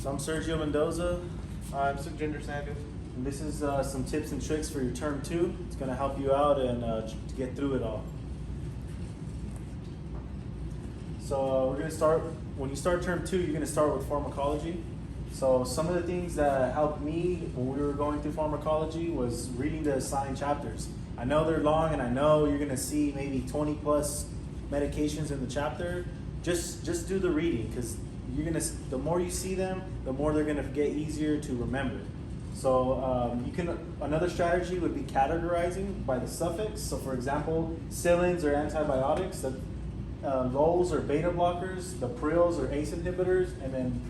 So I'm Sergio Mendoza, I'm Suk Term. and this is some tips and tricks for your term 2. It's going to help you out and to get through it all. So we're going to start, when you start term 2, you're going to start with pharmacology. So some of the things that helped me when we were going through pharmacology was reading the assigned chapters. I know they're long and I know you're going to see maybe 20 plus medications in the chapter. Just do the reading, because you're gonna, the more you see them, the more they're gonna get easier to remember. So another strategy would be categorizing by the suffix. So for example, psilins are antibiotics, the lols are beta blockers, the prils are ACE inhibitors, and then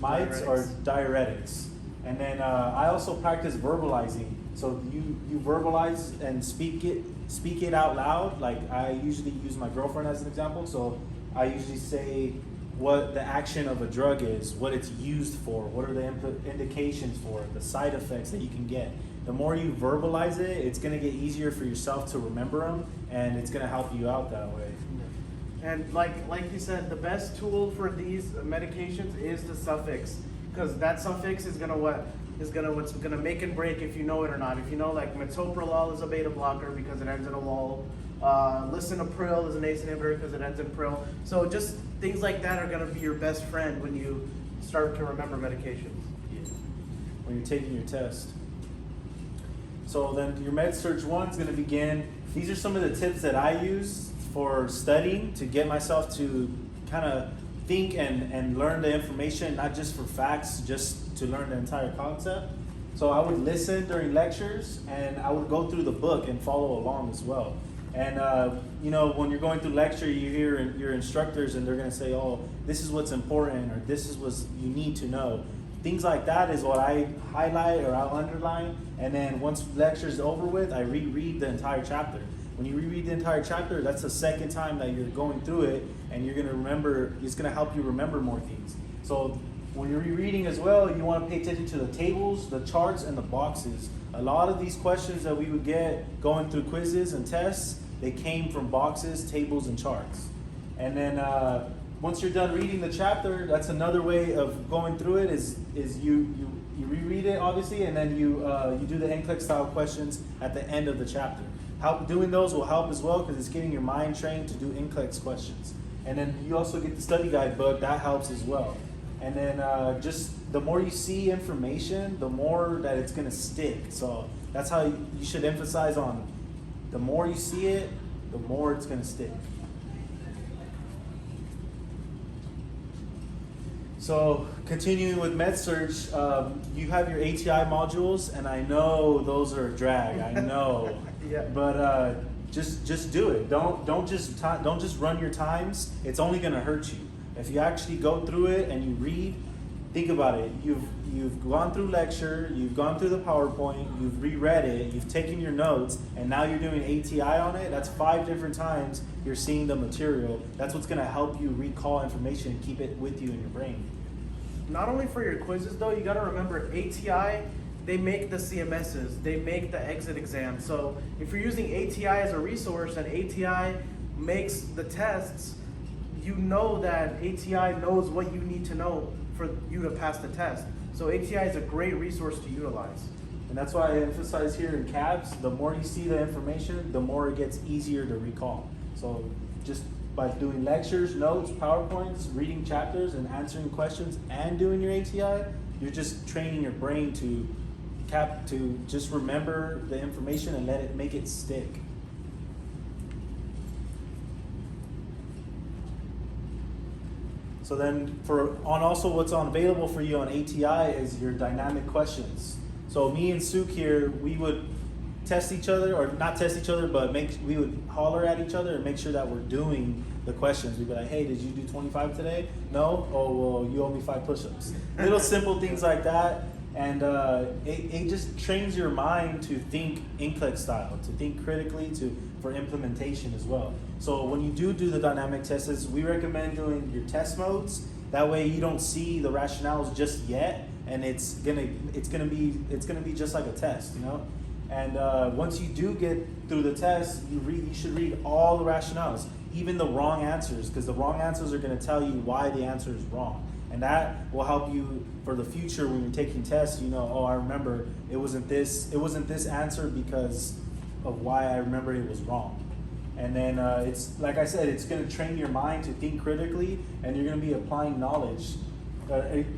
mides are diuretics. And then I also practice verbalizing. So you verbalize and speak it out loud. Like I usually use my girlfriend as an example. So I usually say what the action of a drug is, what it's used for, what are the indications for it, the side effects that you can get. The more you verbalize it, it's going to get easier for yourself to remember them, and it's going to help you out that way. And like you said, the best tool for these medications is the suffix, because that suffix is what's gonna make and break if you know it or not. If you know, like metoprolol is a beta blocker because it ends in a lol. Lisinopril is an ACE inhibitor because it ends in pril. So just things like that are gonna be your best friend when you start to remember medications. Yeah. When you're taking your test. So then your Med Search 1 is gonna begin. These are some of the tips that I use for studying to get myself to kind of think and learn the information, not just for facts, just to learn the entire concept. So I would listen during lectures, and I would go through the book and follow along as well. And you know, when you're going through lecture, you hear your instructors and they're gonna say, oh, this is what's important, or this is what you need to know. Things like that is what I highlight or I'll underline, and then once lecture's over with, I reread the entire chapter. When you reread the entire chapter, that's the second time that you're going through it, and you're gonna remember, it's gonna help you remember more things. So when you're rereading as well, you wanna pay attention to the tables, the charts, and the boxes. A lot of these questions that we would get going through quizzes and tests, they came from boxes, tables, and charts. And then once you're done reading the chapter, that's another way of going through it, is you reread it, obviously, and then you do the NCLEX style questions at the end of the chapter. Doing those will help as well, because it's getting your mind trained to do NCLEX questions. And then you also get the study guide book, that helps as well. And then just the more you see information, the more that it's gonna stick. So that's how you should emphasize on, the more you see it, the more it's gonna stick. So continuing with MedSearch, you have your ATI modules, and I know those are a drag, I know. Yeah. But just do it. Don't just run your times. It's only gonna hurt you. If you actually go through it and you read, think about it. You've gone through lecture, you've gone through the PowerPoint, you've reread it, you've taken your notes, and now you're doing ATI on it. That's 5 different times you're seeing the material. That's what's gonna help you recall information and keep it with you in your brain. Not only for your quizzes though, you gotta remember ATI, they make the CMSs, they make the exit exam. So if you're using ATI as a resource and ATI makes the tests, you know that ATI knows what you need to know for you to pass the test. So ATI is a great resource to utilize. And that's why I emphasize here in CABS, the more you see the information, the more it gets easier to recall. So just by doing lectures, notes, PowerPoints, reading chapters, and answering questions, and doing your ATI, you're just training your brain to just remember the information and make it stick. So then also what's available for you on ATI is your dynamic questions. So me and Suk here, we would test each other, or not test each other, but we would holler at each other and make sure that we're doing the questions. We'd be like, hey, did you do 25 today? No? Oh, well, you owe me 5 push-ups. Little simple things like that. And it just trains your mind to think NCLEX style, to think critically, for implementation as well. So when you do the dynamic tests, we recommend doing your test modes. That way you don't see the rationales just yet, and it's gonna be just like a test, you know. And once you do get through the test, you should read all the rationales. even the wrong answers, because the wrong answers are going to tell you why the answer is wrong. And that will help you for the future when you're taking tests. You know, oh, I remember it wasn't this answer because of why I remember it was wrong. And then it's like I said, it's going to train your mind to think critically, and you're going to be applying knowledge.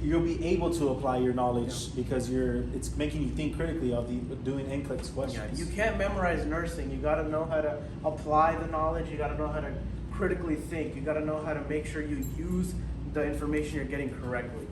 You'll be able to apply your knowledge because it's making you think critically of doing NCLEX questions. You can't memorize nursing. You got to know how to apply the knowledge. You got to know how to critically think. You got to know how to make sure you use the information you're getting correctly.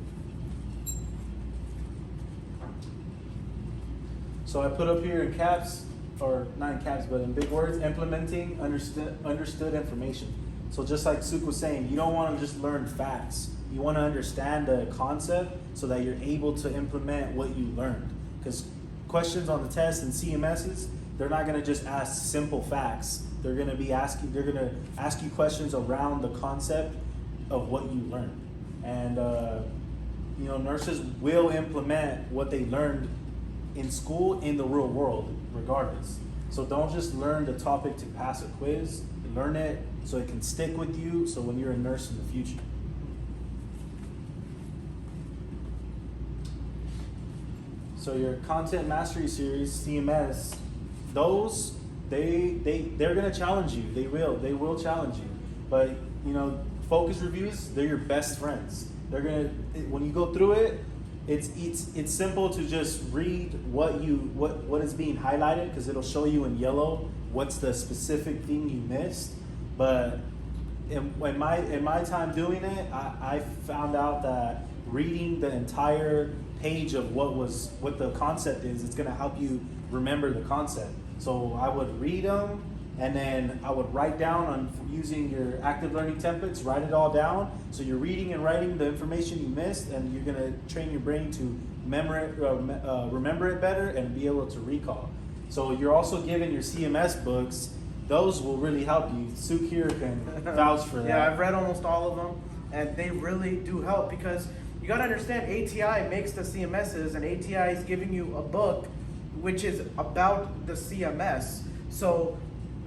So I put up here in caps, or not in caps, but in big words, implementing understood information. So just like Suk was saying, you don't want to just learn facts. You want to understand the concept so that you're able to implement what you learned. Because questions on the test and CMSs, they're not going to just ask simple facts. They're going to ask you questions around the concept of what you learned. And you know, nurses will implement what they learned in school in the real world regardless. So don't just learn the topic to pass a quiz. Learn it so it can stick with you, so when you're a nurse in the future. So your content mastery series, CMS, those they're gonna challenge you. They will challenge you. But you know, focus reviews, they're your best friends. They're gonna, when you go through it, it's simple to just read what is being highlighted, because it'll show you in yellow what's the specific thing you missed. But in my time doing it, I found out that reading the entire page of what the concept is, it's going to help you remember the concept. So I would read them, and then I would write down on using your active learning templates, write it all down. So you're reading and writing the information you missed, and you're going to train your brain to remember it better and be able to recall. So you're also given your CMS books. Those will really help you. Suk here can vouch for that. Yeah, I've read almost all of them, and they really do help, because you got to understand ATI makes the CMSs, and ATI is giving you a book which is about the CMS. So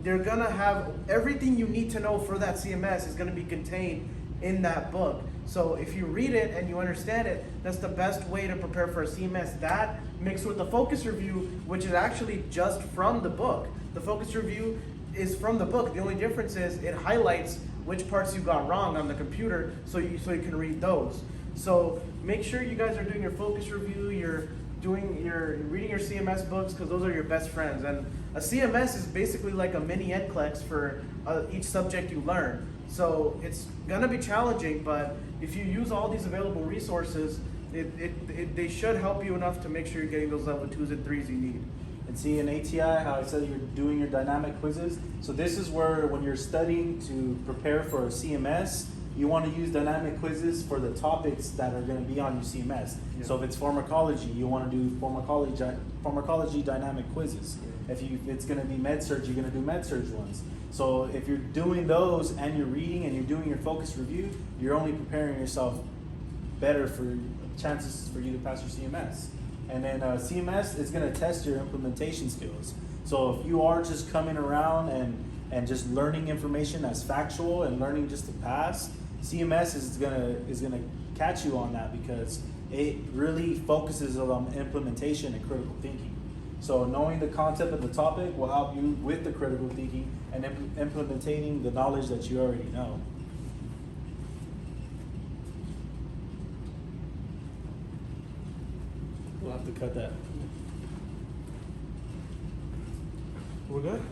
they're gonna have everything you need to know for that CMS is gonna be contained in that book. So if you read it and you understand it, that's the best way to prepare for a CMS. That mixed with the focus review, which is actually just from the book. The focus review is from the book. The only difference is it highlights which parts you got wrong on the computer, so you can read those. So make sure you guys are doing your focus review, you're reading your CMS books, because those are your best friends. And a CMS is basically like a mini NCLEX for each subject you learn. So it's gonna be challenging, but if you use all these available resources, they should help you enough to make sure you're getting those level 2s and 3s you need. And see, in ATI, how I said you're doing your dynamic quizzes. So this is where, when you're studying to prepare for a CMS, you want to use dynamic quizzes for the topics that are going to be on your CMS. Yeah. So if it's pharmacology, you want to do pharmacology dynamic quizzes. Yeah. If it's going to be med-surg, you're going to do med-surg ones. So if you're doing those and you're reading and you're doing your focus review, you're only preparing yourself better for chances for you to pass your CMS. And then CMS is going to test your implementation skills. So if you are just coming around and just learning information that's factual and learning just to pass, CMS is gonna catch you on that, because it really focuses on implementation and critical thinking. So knowing the concept of the topic will help you with the critical thinking and implementing the knowledge that you already know. We'll have to cut that. We're good?